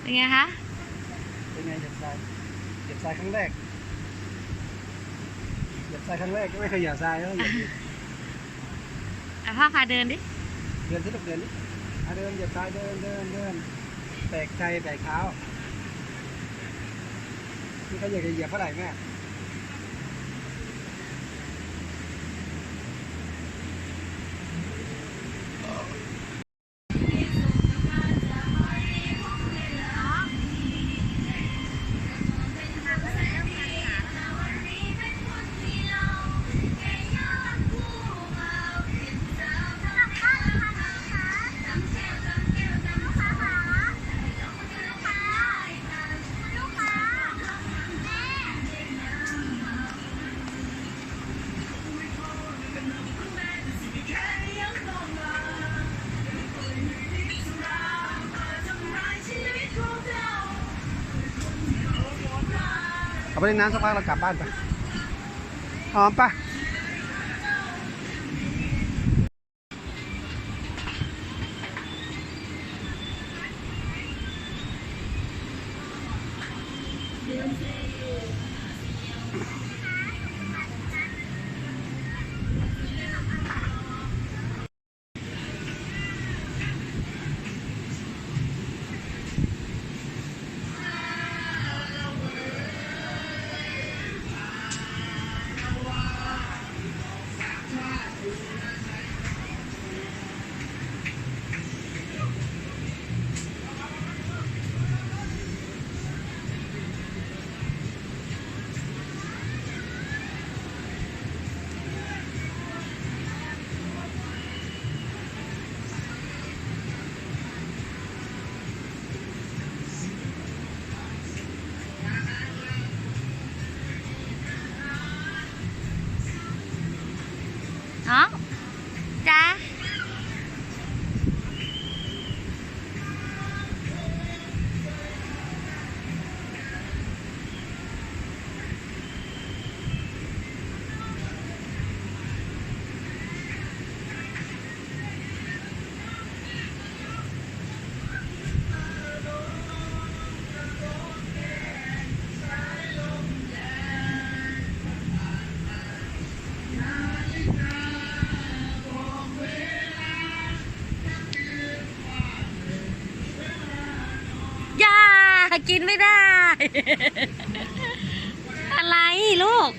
เป็นไงคะเป็นไงเหยียบทรายครั้งแรกก็ไม่เคยเหยียบทรายแล้วเหยียบพ่อพาเดินดิเดินที่ลูกเดินนี่เดินเหยียบทรายเดินแตกใจแตกเท้าที่เขาอยากจะเหยียบเท่าไหร่แม่เอาไปเล่นน้ำสักพักเรากลับบ้านไปหอมปะน้องจ้ากินไม่ได้ อะไรลูก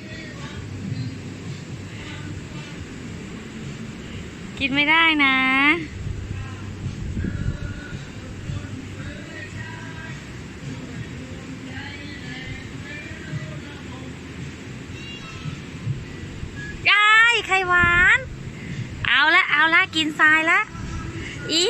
กินไม่ได้นะยายไข่หวานเอาละกินทรายละอี